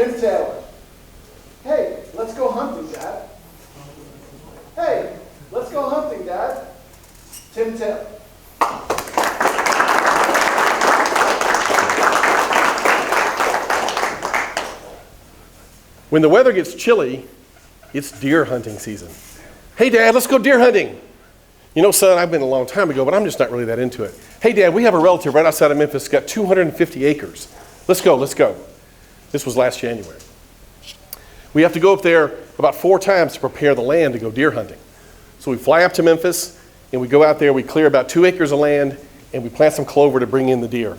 Tim Taylor. Hey, let's go hunting, Dad. Hey, let's go hunting, Dad. Tim Taylor. When the weather gets chilly, it's deer hunting season. Hey, Dad, let's go deer hunting. You know, son, I've been a long time ago, but I'm just not really that into it. Hey, Dad, we have a relative right outside of Memphis, got 250 acres. Let's go, let's go. This was last January. We have to go up there about 4 times to prepare the land to go deer hunting. So we fly up to Memphis, and we go out there, we clear about 2 acres of land, and we plant some clover to bring in the deer.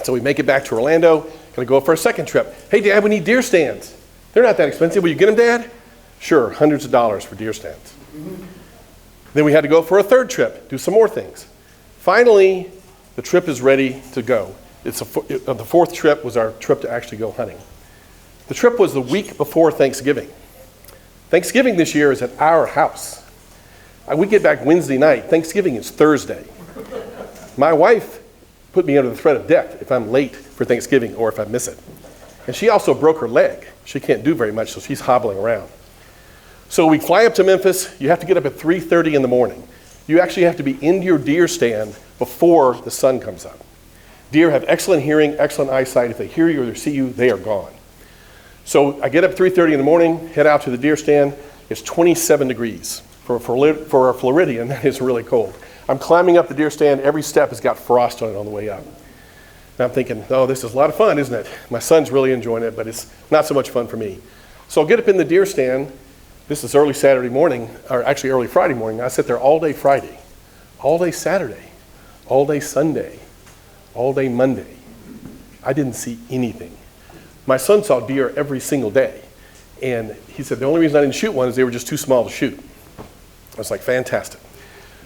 So we make it back to Orlando, gonna go for a second trip. Hey, Dad, we need deer stands. They're not that expensive. Will you get them, Dad? Sure, hundreds of dollars for deer stands. Then we had to go for a third trip, do some more things. Finally, the trip is ready to go. The 4th trip was our trip to actually go hunting. The trip was the week before Thanksgiving. Thanksgiving this year is at our house. We get back Wednesday night. Thanksgiving is Thursday. My wife put me under the threat of death if I'm late for Thanksgiving or if I miss it. And she also broke her leg. She can't do very much, so she's hobbling around. So we fly up to Memphis. You have to get up at 3:30 in the morning. You actually have to be in your deer stand before the sun comes up. Deer have excellent hearing, excellent eyesight. If they hear you or they see you, they are gone. So I get up 3:30 in the morning, head out to the deer stand. It's 27 degrees. For a Floridian, that is really cold. I'm climbing up the deer stand. Every step has got frost on it on the way up. And I'm thinking, oh, this is a lot of fun, isn't it? My son's really enjoying it, but it's not so much fun for me. So I'll get up in the deer stand. This is early Saturday morning, or actually early Friday morning. I sit there all day Friday, all day Saturday, all day Sunday, all day Monday. I didn't see anything. My son saw deer every single day. And he said, the only reason I didn't shoot one is they were just too small to shoot. I was like, fantastic.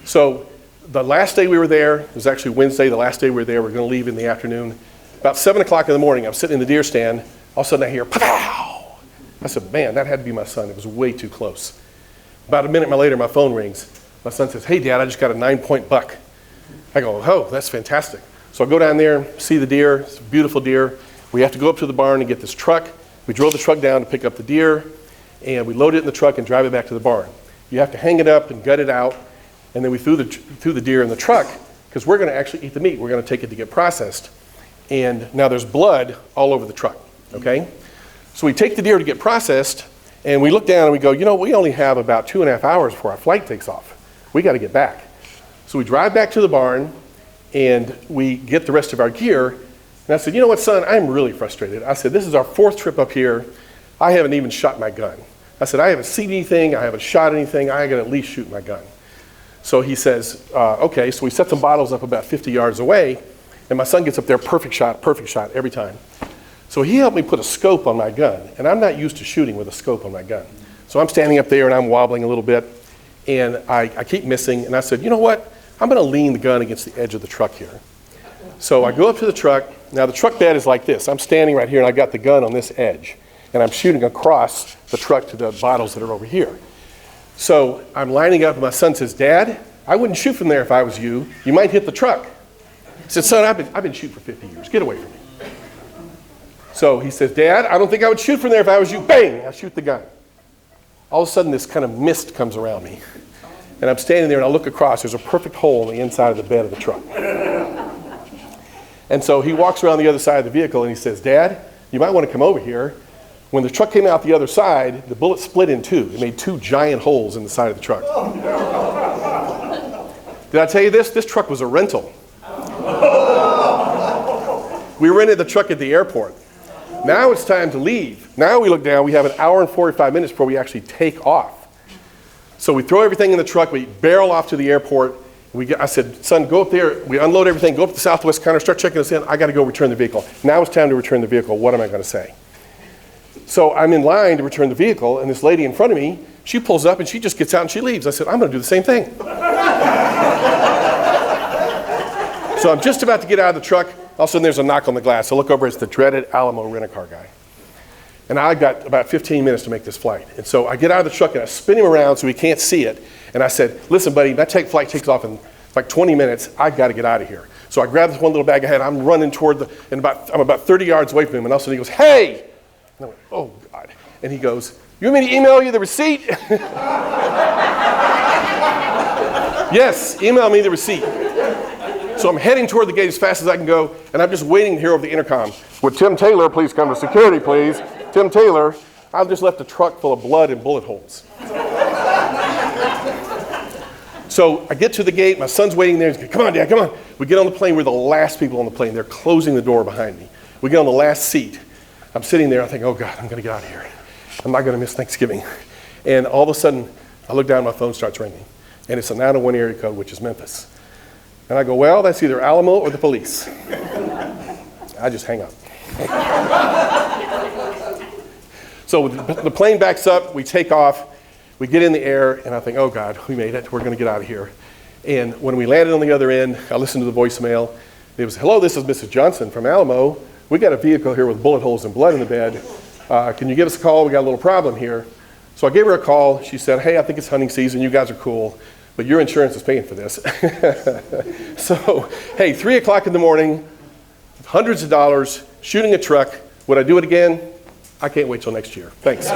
So the last day we were there, it was actually Wednesday, the last day we were there, we were gonna leave in the afternoon. About 7 o'clock in the morning, I'm sitting in the deer stand, all of a sudden I hear, pow! I said, man, that had to be my son. It was way too close. About a minute later, my phone rings. My son says, hey, Dad, I just got a 9-point buck. I go, oh, that's fantastic. So I go down there, see the deer, it's a beautiful deer. We have to go up to the barn and get this truck. We drove the truck down to pick up the deer, and we load it in the truck and drive it back to the barn. You have to hang it up and gut it out, and then we threw the deer in the truck, because we're gonna actually eat the meat. We're gonna take it to get processed. And now there's blood all over the truck, okay? So we take the deer to get processed, and we look down and we go, you know, we only have about 2.5 hours before our flight takes off. We gotta get back. So we drive back to the barn, and we get the rest of our gear. And I said, you know what, son, I'm really frustrated. I said, this is our 4th trip up here. I haven't even shot my gun. I said, I haven't seen anything. I haven't shot anything. I gotta at least shoot my gun. So he says, okay. So we set some bottles up about 50 yards away, and my son gets up there, perfect shot every time. So he helped me put a scope on my gun, and I'm not used to shooting with a scope on my gun. So I'm standing up there and I'm wobbling a little bit, and I keep missing, and I said, you know what? I'm gonna lean the gun against the edge of the truck here. So I go up to the truck. Now the truck bed is like this. I'm standing right here and I got the gun on this edge, and I'm shooting across the truck to the bottles that are over here. So I'm lining up and my son says, Dad, I wouldn't shoot from there if I was you. You might hit the truck. I said, son, I've been shooting for 50 years. Get away from me. So he says, Dad, I don't think I would shoot from there if I was you. Bang, I shoot the gun. All of a sudden this kind of mist comes around me. And I'm standing there and I look across. There's a perfect hole in the inside of the bed of the truck. And so he walks around the other side of the vehicle and he says, Dad, you might want to come over here. When the truck came out the other side, the bullet split in 2. It made 2 giant holes in the side of the truck. Did I tell you this? This truck was a rental. We rented the truck at the airport. Now it's time to leave. Now we look down, we have 1 hour and 45 minutes before we actually take off. So we throw everything in the truck, we barrel off to the airport. I said, son, go up there, we unload everything, go up to the southwest counter, start checking us in. I gotta go return the vehicle. Now it's time to return the vehicle. What am I gonna say? So I'm in line to return the vehicle, and this lady in front of me, she pulls up and she just gets out and she leaves. I said, I'm gonna do the same thing. So I'm just about to get out of the truck. All of a sudden there's a knock on the glass. I look over, it's the dreaded Alamo rent-a-car guy. And I got about 15 minutes to make this flight. And so I get out of the truck and I spin him around so he can't see it. And I said, listen, buddy, that flight takes off in like 20 minutes. I got to get out of here. So I grab this one little bag I had. I'm running toward I'm about 30 yards away from him, and all of a sudden he goes, "Hey!" And I went, "Oh, God." And he goes, "You want me to email you the receipt?" Yes, email me the receipt. So I'm heading toward the gate as fast as I can go, and I'm just waiting here over the intercom. "Would Tim Taylor please come to security, please? Tim Taylor." I've just left a truck full of blood and bullet holes. So I get to the gate, my son's waiting there. He's like, "Come on, Dad, come on." We get on the plane, we're the last people on the plane. They're closing the door behind me. We get on the last seat. I'm sitting there, I think, "Oh God, I'm gonna get out of here. I'm not gonna miss Thanksgiving." And all of a sudden, I look down, my phone starts ringing. And it's a 901 area code, which is Memphis. And I go, "Well, that's either Alamo or the police." I just hang up. So the plane backs up, we take off, we get in the air, and I think, "Oh God, we made it, we're gonna get out of here." And when we landed on the other end, I listened to the voicemail. It was, "Hello, this is Mrs. Johnson from Alamo. We got a vehicle here with bullet holes and blood in the bed. Can you give us a call? We got a little problem here." So I gave her a call. She said, "Hey, I think it's hunting season. You guys are cool, but your insurance is paying for this." So, hey, 3 o'clock in the morning, hundreds of dollars, shooting a truck. Would I do it again? I can't wait till next year. Thanks.